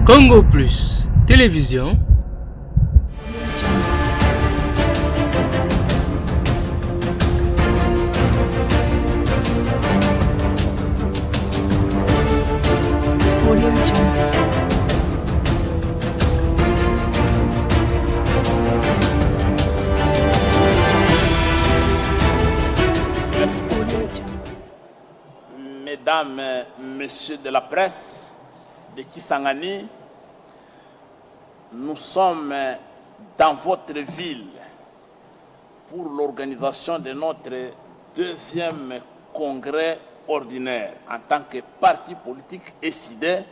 Congo Plus Télévision. Mesdames, Messieurs de la presse de Kisangani, nous sommes dans votre ville pour l'organisation de notre deuxième congrès ordinaire en tant que parti politique SID,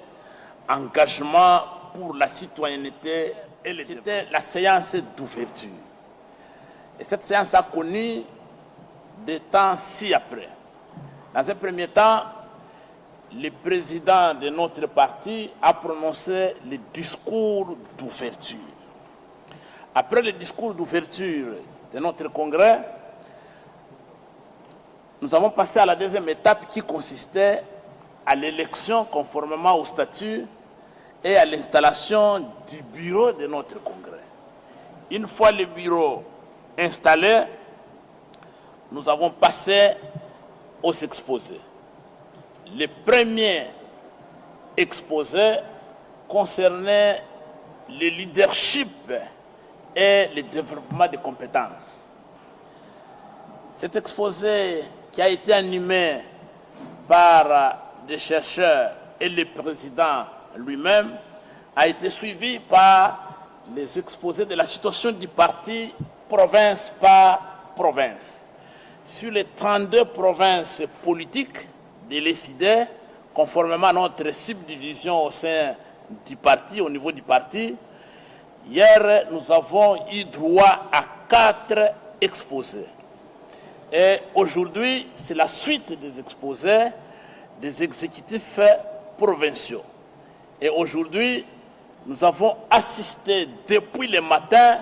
engagement pour la citoyenneté et le développement. C'était la séance d'ouverture. Et cette séance a connu des temps ci-après. Dans un premier temps, le président de notre parti a prononcé le discours d'ouverture. Après le discours d'ouverture de notre congrès, nous avons passé à la deuxième étape qui consistait à l'élection conformément au statut et à l'installation du bureau de notre congrès. Une fois le bureau installé, nous avons passé aux exposés. Le premier exposé concernait le leadership et le développement des compétences. Cet exposé qui a été animé par des chercheurs et le président lui-même a été suivi par les exposés de la situation du parti province par province. Sur les 32 provinces politiques de l'ESID, conformément à notre subdivision au sein du parti, au niveau du parti, hier, nous avons eu droit à 4 exposés. Et aujourd'hui, c'est la suite des exposés des exécutifs provinciaux. Et aujourd'hui, nous avons assisté depuis le matin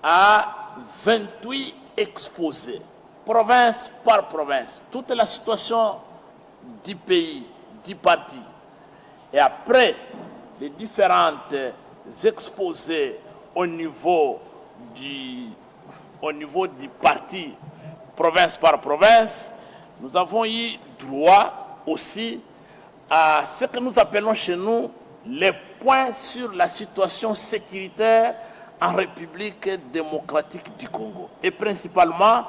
à 28 exposés, province par province, toute la situation du pays, du parti. Et après les différentes exposés au niveau du parti, province par province, nous avons eu droit aussi à ce que nous appelons chez nous les points sur la situation sécuritaire en République démocratique du Congo. Et principalement,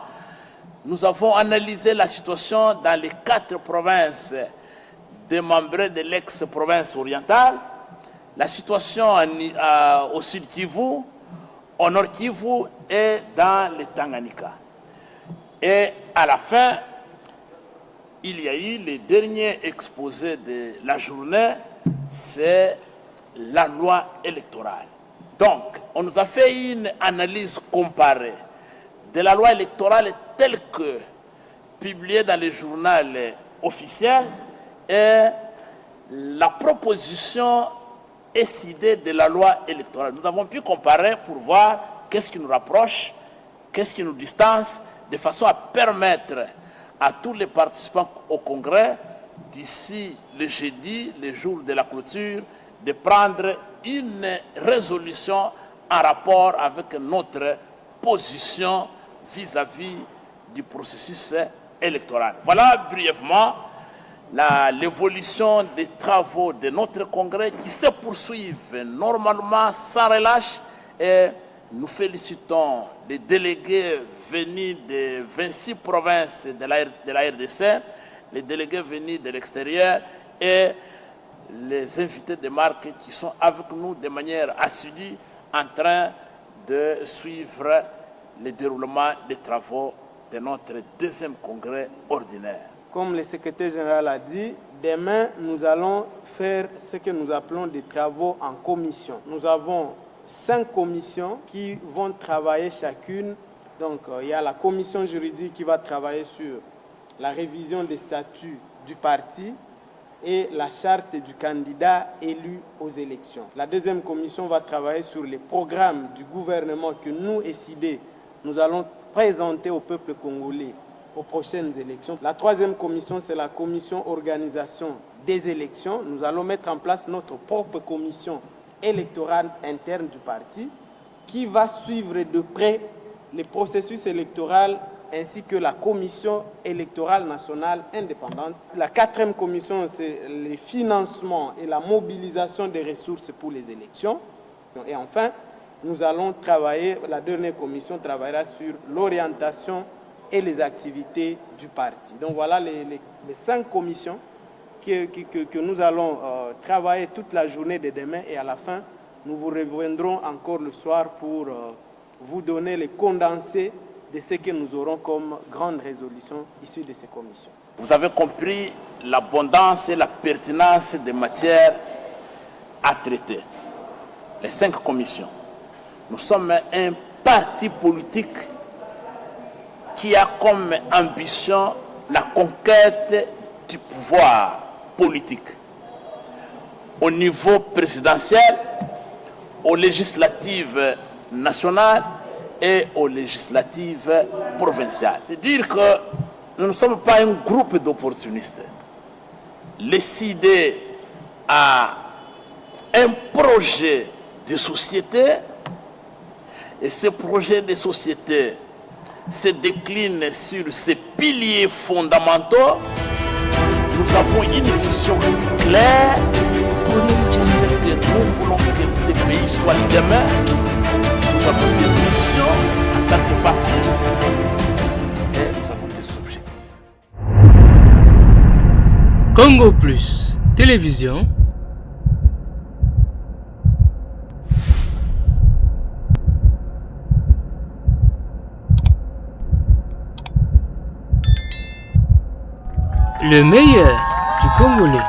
nous avons analysé la situation dans les 4 provinces démembrées de l'ex-province orientale, la situation au sud Kivu, au nord Kivu et dans le Tanganyika. Et à la fin, il y a eu le dernier exposé de la journée, c'est la loi électorale. Donc, on nous a fait une analyse comparée de la loi électorale telle que publiée dans le journal officiel et la proposition SID de la loi électorale. Nous avons pu comparer pour voir qu'est-ce qui nous rapproche, qu'est-ce qui nous distance, de façon à permettre à tous les participants au congrès, d'ici le jeudi, le jour de la clôture, de prendre une résolution en rapport avec notre position vis-à-vis du processus électoral. Voilà brièvement l'évolution des travaux de notre congrès qui se poursuivent normalement sans relâche et nous félicitons les délégués venus de 26 provinces de la RDC, les délégués venus de l'extérieur et les invités de marque qui sont avec nous de manière assidue en train de suivre le déroulement des travaux de notre deuxième congrès ordinaire. Comme le secrétaire général a dit, demain, nous allons faire ce que nous appelons des travaux en commission. Nous avons 5 commissions qui vont travailler chacune. Donc, il y a la commission juridique qui va travailler sur la révision des statuts du parti et la charte du candidat élu aux élections. La deuxième commission va travailler sur les programmes du gouvernement que nous, SID, nous allons présenter au peuple congolais aux prochaines élections. La troisième commission, c'est la commission organisation des élections. Nous allons mettre en place notre propre commission électorale interne du parti qui va suivre de près les processus électoraux ainsi que la commission électorale nationale indépendante. La quatrième commission, c'est le financement et la mobilisation des ressources pour les élections. Et enfin, nous allons travailler, la dernière commission travaillera sur l'orientation et les activités du parti. Donc voilà les 5 commissions que nous allons travailler toute la journée de demain, et à la fin, nous vous reviendrons encore le soir pour vous donner les condensés de ce que nous aurons comme grande résolution issue de ces commissions. Vous avez compris l'abondance et la pertinence des matières à traiter. Les 5 commissions. Nous sommes un parti politique qui a comme ambition la conquête du pouvoir politique au niveau présidentiel, aux législatives nationales et aux législatives provinciales. C'est dire que nous ne sommes pas un groupe d'opportunistes. Décidés à un projet de société, et ce projet de société se décline sur ces piliers fondamentaux. Nous avons une vision claire de ce que nous voulons que ce pays soit demain. Nous avons des missions en tant que parti et nous avons des objectifs. Congo Plus, télévision. Le meilleur du Congolais.